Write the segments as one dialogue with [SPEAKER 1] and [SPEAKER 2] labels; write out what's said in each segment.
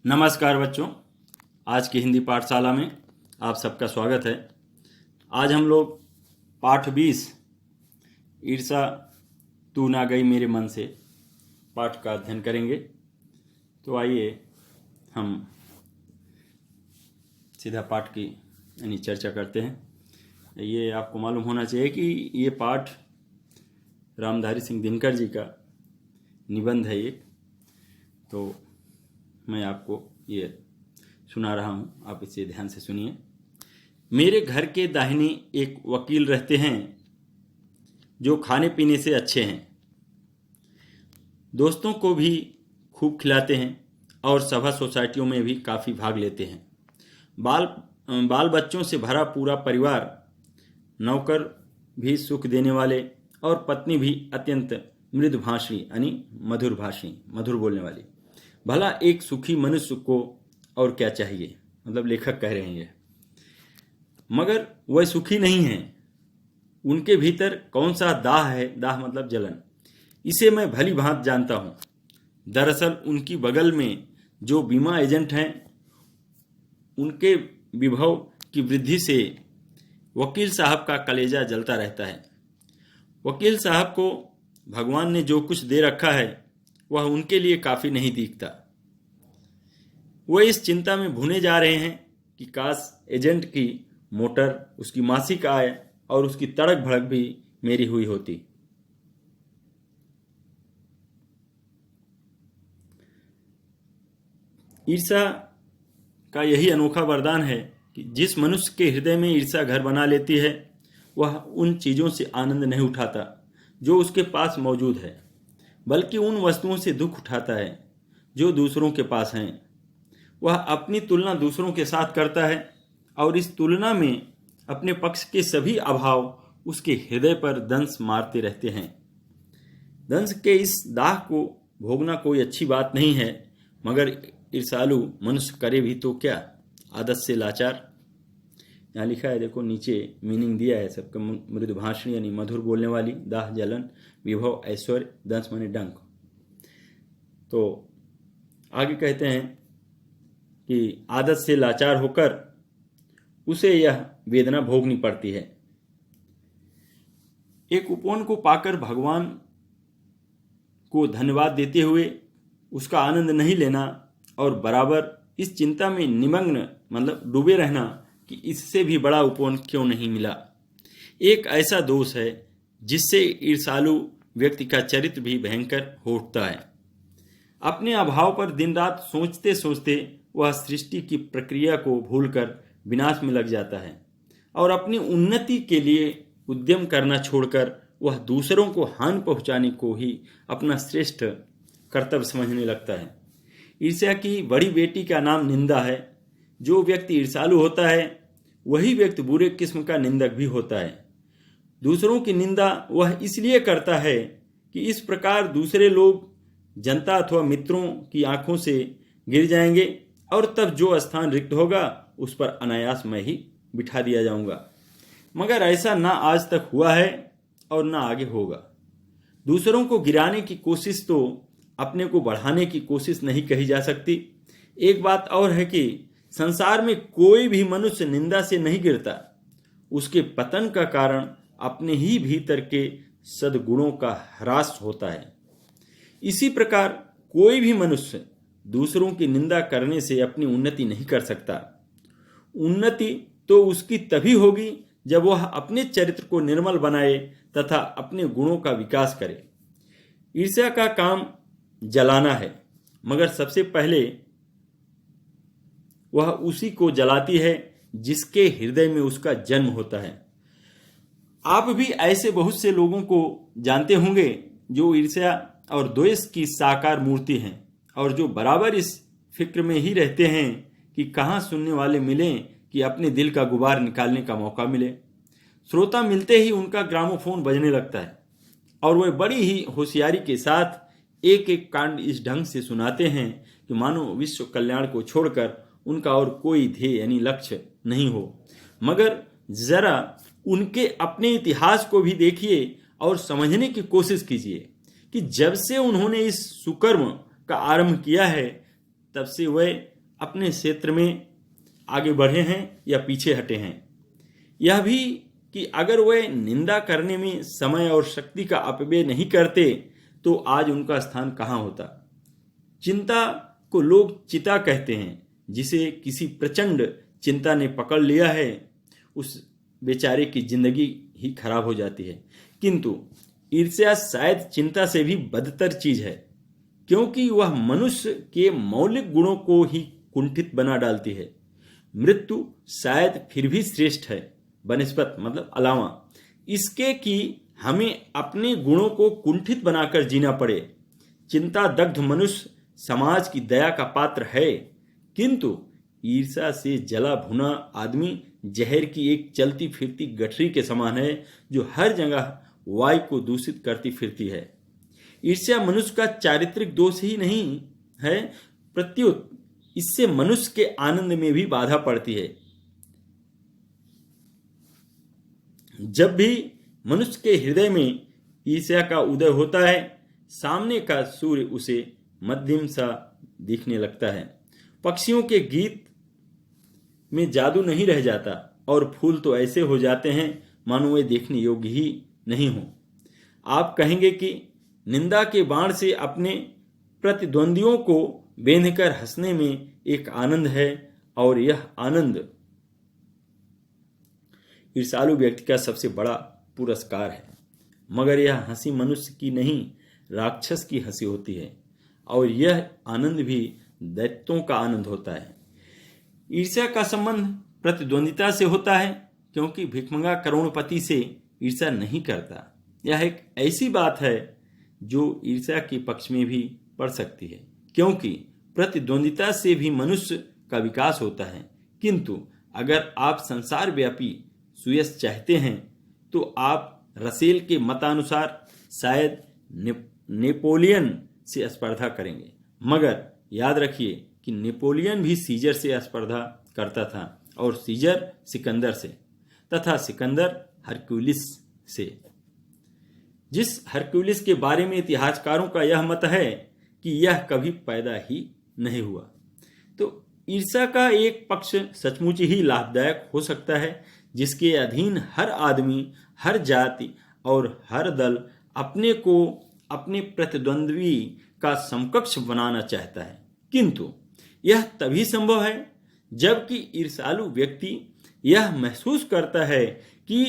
[SPEAKER 1] नमस्कार बच्चों, आज की हिंदी पाठशाला में आप सबका स्वागत है। आज हम लोग पाठ 20 ईर्षा तू ना गई मेरे मन से पाठ का अध्ययन करेंगे। तो आइए हम सीधा पाठ की चर्चा करते हैं। ये आपको मालूम होना चाहिए कि ये पाठ रामधारी सिंह दिनकर जी का निबंध है ये। तो मैं आपको ये सुना रहा हूँ, आप इसे ध्यान से सुनिए। मेरे घर के दाहिने एक वकील रहते हैं जो खाने पीने से अच्छे हैं, दोस्तों को भी खूब खिलाते हैं और सभा सोसाइटियों में भी काफ़ी भाग लेते हैं। बाल बच्चों से भरा पूरा परिवार, नौकर भी सुख देने वाले और पत्नी भी अत्यंत मृदुभाषी यानी मधुर बोलने वाली। भला एक सुखी मनुष्य को और क्या चाहिए, मतलब लेखक कह रहे हैं ये। मगर वह सुखी नहीं है, उनके भीतर कौन सा दाह है, दाह मतलब जलन, इसे मैं भली भांति जानता हूँ। दरअसल उनकी बगल में जो बीमा एजेंट हैं, उनके विभव की वृद्धि से वकील साहब का कलेजा जलता रहता है। वकील साहब को भगवान ने जो कुछ दे रखा है वह उनके लिए काफ़ी नहीं दिखता। वह इस चिंता में भुने जा रहे हैं कि काश एजेंट की मोटर, उसकी मासिक आय और उसकी तड़क भड़क भी मेरी हुई होती। ईर्षा का यही अनोखा वरदान है कि जिस मनुष्य के हृदय में ईर्षा घर बना लेती है, वह उन चीज़ों से आनंद नहीं उठाता जो उसके पास मौजूद है, बल्कि उन वस्तुओं से दुख उठाता है जो दूसरों के पास हैं। वह अपनी तुलना दूसरों के साथ करता है और इस तुलना में अपने पक्ष के सभी अभाव उसके हृदय पर दंश मारते रहते हैं। दंश के इस दाह को भोगना कोई अच्छी बात नहीं है, मगर ईर्षालु मनुष्य करे भी तो क्या, आदत से लाचार। यहाँ लिखा है, देखो नीचे मीनिंग दिया है सबका। मृदुभाषणी यानी मधुर बोलने वाली, दाह जलन, विभव ऐश्वर्य, दंश माने डंक। तो आगे कहते हैं कि आदत से लाचार होकर उसे यह वेदना भोगनी पड़ती है। एक उपवन को पाकर भगवान को धन्यवाद देते हुए उसका आनंद नहीं लेना और बराबर इस चिंता में निमग्न मतलब डूबे रहना कि इससे भी बड़ा उपवन क्यों नहीं मिला, एक ऐसा दोष है जिससे ईर्षालु व्यक्ति का चरित्र भी भयंकर हो उठता है। अपने अभाव पर दिन रात सोचते सोचते वह सृष्टि की प्रक्रिया को भूलकर विनाश में लग जाता है और अपनी उन्नति के लिए उद्यम करना छोड़कर वह दूसरों को हानि पहुंचाने को ही अपना श्रेष्ठ कर्तव्य समझने लगता है। ईर्ष्या की बड़ी बेटी का नाम निंदा है। जो व्यक्ति ईर्षालु होता है वही व्यक्ति बुरे किस्म का निंदक भी होता है। दूसरों की निंदा वह इसलिए करता है कि इस प्रकार दूसरे लोग, जनता अथवा मित्रों की आंखों से गिर जाएंगे और तब जो स्थान रिक्त होगा उस पर अनायास मैं ही बिठा दिया जाऊंगा। मगर ऐसा ना आज तक हुआ है और ना आगे होगा। दूसरों को गिराने की कोशिश तो अपने को बढ़ाने की कोशिश नहीं कही जा सकती। एक बात और है कि संसार में कोई भी मनुष्य निंदा से नहीं गिरता, उसके पतन का कारण अपने ही भीतर के सद्गुणों का ह्रास होता है। इसी प्रकार कोई भी मनुष्य दूसरों की निंदा करने से अपनी उन्नति नहीं कर सकता। उन्नति तो उसकी तभी होगी जब वह अपने चरित्र को निर्मल बनाए तथा अपने गुणों का विकास करे। ईर्ष्या का काम जलाना है, मगर सबसे पहले वह उसी को जलाती है जिसके हृदय में उसका जन्म होता है। आप भी ऐसे बहुत से लोगों को जानते होंगे जो ईर्ष्या और द्वेष की साकार मूर्ति हैं और जो बराबर इस फिक्र में ही रहते हैं कि कहाँ सुनने वाले मिलें कि अपने दिल का गुबार निकालने का मौका मिले। श्रोता मिलते ही उनका ग्रामोफोन बजने लगता है और वह बड़ी ही होशियारी के साथ एक एक कांड इस ढंग से सुनाते हैं कि मानो विश्व कल्याण को छोड़कर उनका और कोई ध्येय यानी लक्ष्य नहीं हो। मगर जरा उनके अपने इतिहास को भी देखिए और समझने की कोशिश कीजिए कि जब से उन्होंने इस सुकर्म का आरंभ किया है तब से वह अपने क्षेत्र में आगे बढ़े हैं या पीछे हटे हैं। यह भी कि अगर वह निंदा करने में समय और शक्ति का अपव्यय नहीं करते तो आज उनका स्थान कहाँ होता। चिंता को लोग चिता कहते हैं, जिसे किसी प्रचंड चिंता ने पकड़ लिया है उस बेचारे की जिंदगी ही खराब हो जाती है। किंतु ईर्ष्या शायद चिंता से भी बदतर चीज है, क्योंकि वह मनुष्य के मौलिक गुणों को ही कुंठित बना डालती है। मृत्यु शायद फिर भी श्रेष्ठ है बनिस्बत मतलब अलावा इसके कि हमें अपने गुणों को कुंठित बनाकर जीना पड़े। चिंता दग्ध मनुष्य समाज की दया का पात्र है, किंतु ईर्ष्या से जला भुना आदमी जहर की एक चलती फिरती गठरी के समान है, जो हर जगह वायु को दूषित करती फिरती है। ईर्ष्या मनुष्य का चारित्रिक दोष ही नहीं है, प्रत्युत इससे मनुष्य के आनंद में भी बाधा पड़ती है। जब भी मनुष्य के हृदय में ईर्ष्या का उदय होता है, सामने का सूर्य उसे मध्यम सा दिखने लगता है। पक्षियों के गीत में जादू नहीं रह जाता और फूल तो ऐसे हो जाते हैं मानो वे देखने योग्य ही नहीं हो। आप कहेंगे कि निंदा के बाण से अपने प्रतिद्वंदियों को बेंधकर हंसने में एक आनंद है, और यह आनंद ईर्ष्यालु व्यक्ति का सबसे बड़ा पुरस्कार है। मगर यह हंसी मनुष्य की नहीं, राक्षस की हंसी होती है, और यह आनंद भी दैत्यों का आनंद होता है। ईर्ष्या का संबंध प्रतिद्वंदिता से होता है, क्योंकि भिखमंगा करोड़पति से ईर्ष्या नहीं करता। यह एक ऐसी बात है जो ईर्ष्या के पक्ष में भी पड़ सकती है, क्योंकि प्रतिद्वंदिता से भी मनुष्य का विकास होता है। किंतु अगर आप संसार व्यापी सुयश चाहते हैं तो आप रसेल के मतानुसार शायद नेपोलियन से स्पर्धा करेंगे। मगर याद रखिए कि नेपोलियन भी सीजर से स्पर्धा करता था, और सीजर सिकंदर से, तथा सिकंदर हरक्यूलिस से। जिस हरक्यूलिस के बारे में इतिहासकारों का यह मत है कि यह कभी पैदा ही नहीं हुआ। तो ईर्ष्या का एक पक्ष सचमुच ही लाभदायक हो सकता है, जिसके अधीन हर आदमी, हर जाति और हर दल अपने को अपने प्रतिद्वंद्वी का समकक्ष बनाना चाहता है। किंतु यह तभी संभव है जबकि ईर्ष्यालु व्यक्ति यह महसूस करता है कि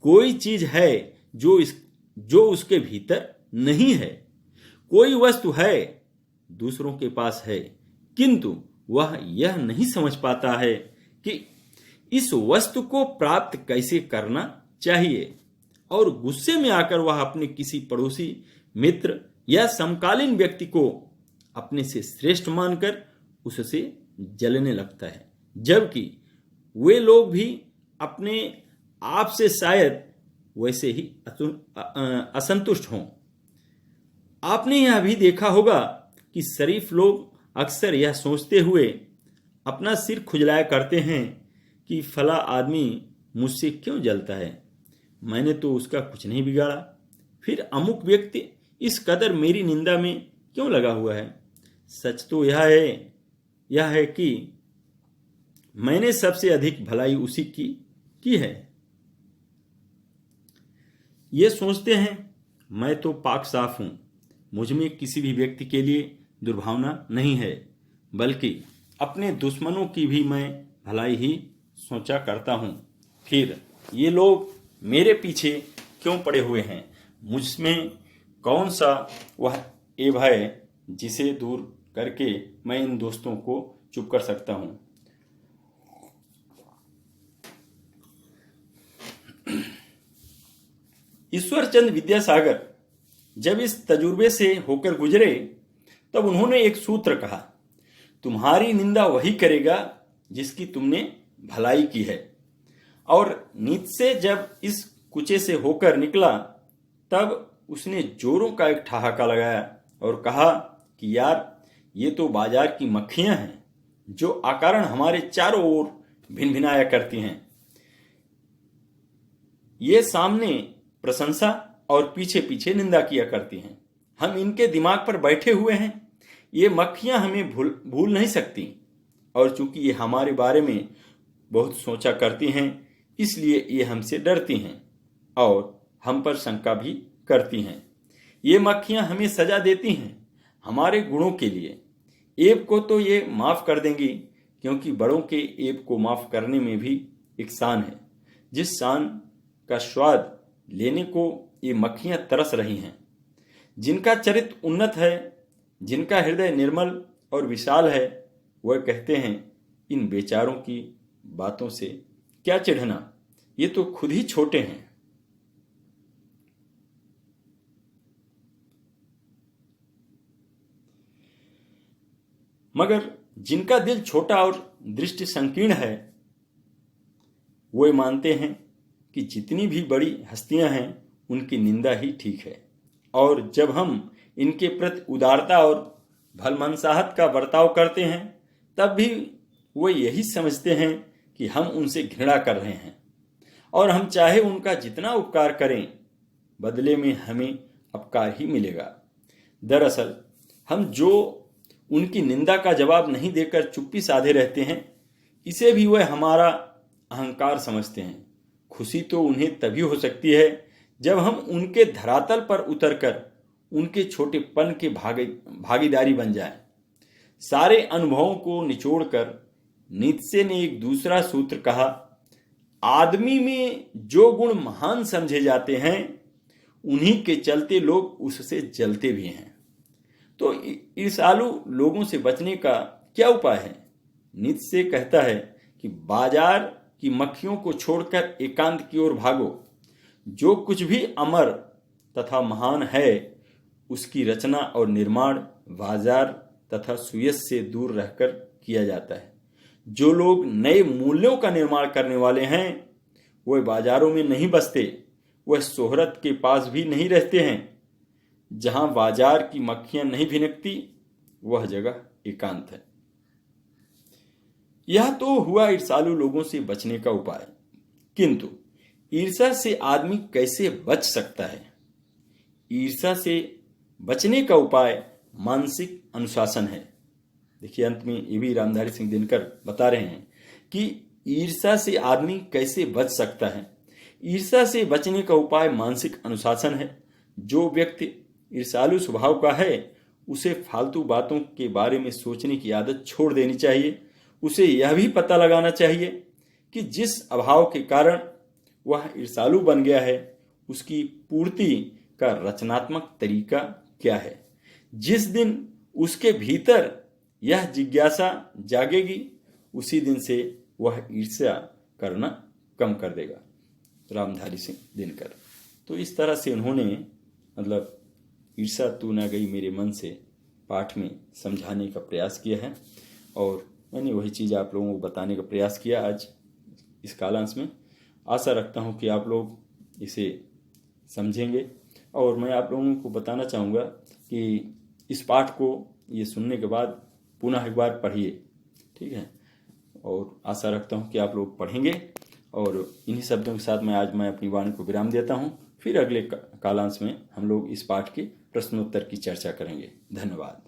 [SPEAKER 1] कोई चीज है जो उसके भीतर नहीं है। कोई वस्तु है दूसरों के पास है, किंतु वह यह नहीं समझ पाता है कि इस वस्तु को प्राप्त कैसे करना चाहिए, और गुस्से में आकर वह अपने किसी पड़ोसी, मित्र या समकालीन व्यक्ति को अपने से श्रेष्ठ मानकर उससे जलने लगता है, जबकि वे लोग भी अपने आप से शायद वैसे ही असंतुष्ट हों। आपने यह भी देखा होगा कि शरीफ लोग अक्सर यह सोचते हुए अपना सिर खुजलाया करते हैं कि फला आदमी मुझसे क्यों जलता है, मैंने तो उसका कुछ नहीं बिगाड़ा, फिर अमुक व्यक्ति इस कदर मेरी निंदा में क्यों लगा हुआ है। सच तो यह है कि मैंने सबसे अधिक भलाई उसी की है। ये सोचते हैं मैं तो पाक साफ हूं, मुझ में किसी भी व्यक्ति के लिए दुर्भावना नहीं है, बल्कि अपने दुश्मनों की भी मैं भलाई ही सोचा करता हूं। फिर ये लोग मेरे पीछे क्यों पड़े हुए हैं, मुझमें कौन सा वह एब है जिसे दूर करके मैं इन दोस्तों को चुप कर सकता हूं। ईश्वरचंद विद्यासागर जब इस तजुर्बे से होकर गुजरे तब उन्होंने एक सूत्र कहा, तुम्हारी निंदा वही करेगा जिसकी तुमने भलाई की है। और नीत्शे जब इस कुचे से होकर निकला तब उसने जोरों का एक ठहाका लगाया और कहा कि यार ये तो बाजार की मक्खियां हैं जो अकारण हमारे चारों ओर भिनभिनाया करती हैं। ये सामने प्रशंसा और पीछे पीछे निंदा किया करती हैं। हम इनके दिमाग पर बैठे हुए हैं ये मक्खियां हमें भूल नहीं सकती, और चूंकि ये हमारे बारे में बहुत सोचा करती हैं, इसलिए ये हमसे डरती हैं और हम पर शंका भी करती हैं। ये मक्खियां हमें सजा देती हैं हमारे गुणों के लिए। ऐब को तो ये माफ कर देंगी, क्योंकि बड़ों के ऐब को माफ करने में भी एक शान है, जिस शान का स्वाद लेने को ये मक्खियां तरस रही हैं। जिनका चरित्र उन्नत है, जिनका हृदय निर्मल और विशाल है, वह कहते हैं, इन बेचारों की बातों से क्या चिढ़ना, ये तो खुद ही छोटे हैं। मगर जिनका दिल छोटा और दृष्टि संकीर्ण है, वे मानते हैं कि जितनी भी बड़ी हस्तियां हैं उनकी निंदा ही ठीक है, और जब हम इनके प्रति उदारता और भलमनसाहत का बर्ताव करते हैं, तब भी वे यही समझते हैं कि हम उनसे घृणा कर रहे हैं, और हम चाहे उनका जितना उपकार करें, बदले में हमें अपकार ही मिलेगा। दरअसल हम जो उनकी निंदा का जवाब नहीं देकर चुप्पी साधे रहते हैं, इसे भी वह हमारा अहंकार समझते हैं। खुशी तो उन्हें तभी हो सकती है जब हम उनके धरातल पर उतरकर उनके छोटेपन के भागीदारी बन जाएं। सारे अनुभवों को निचोड़कर नीत्शे ने एक दूसरा सूत्र कहा, आदमी में जो गुण महान समझे जाते हैं, उन्हीं के चलते लोग उससे जलते भी हैं। तो ईर्ष्यालु लोगों से बचने का क्या उपाय है? नीत्शे कहता है कि बाजार की मक्खियों को छोड़कर एकांत की ओर भागो। जो कुछ भी अमर तथा महान है, उसकी रचना और निर्माण बाजार तथा सुयश से दूर रहकर किया जाता है। जो लोग नए मूल्यों का निर्माण करने वाले हैं, वह बाजारों में नहीं बसते, वह शोहरत के पास भी नहीं रहते हैं। जहां बाजार की मक्खियां नहीं भिनकती, वह जगह एकांत है। यह तो हुआ ईर्ष्यालु लोगों से बचने का उपाय, किंतु ईर्ष्या से आदमी कैसे बच सकता है? ईर्ष्या से बचने का उपाय मानसिक अनुशासन है। देखिए, अंत में ये भी रामधारी सिंह दिनकर बता रहे हैं कि ईर्ष्या से आदमी कैसे बच सकता है। ईर्ष्या से बचने का उपाय मानसिक अनुशासन है। जो व्यक्ति ईर्ष्यालु स्वभाव का है, उसे फालतू बातों के बारे में सोचने की आदत छोड़ देनी चाहिए। उसे यह भी पता लगाना चाहिए कि जिस अभाव के कारण वह ईर्ष्यालु बन गया है, उसकी पूर्ति का रचनात्मक तरीका क्या है। जिस दिन उसके भीतर यह जिज्ञासा जागेगी, उसी दिन से वह ईर्ष्या करना कम कर देगा। रामधारी सिंह दिनकर। तो इस तरह से उन्होंने मतलब ईर्ष्या तू न गई मेरे मन से पाठ में समझाने का प्रयास किया है, और मैंने वही चीज़ आप लोगों को बताने का प्रयास किया आज इस कालांश में। आशा रखता हूँ कि आप लोग इसे समझेंगे, और मैं आप लोगों को बताना चाहूँगा कि इस पाठ को ये सुनने के बाद पुनः एक बार पढ़िए, ठीक है। और आशा रखता हूँ कि आप लोग पढ़ेंगे, और इन्हीं शब्दों के साथ मैं अपनी वाणी को विराम देता हूँ। फिर अगले कालांश में हम लोग इस पाठ के प्रश्नोत्तर की चर्चा करेंगे। धन्यवाद।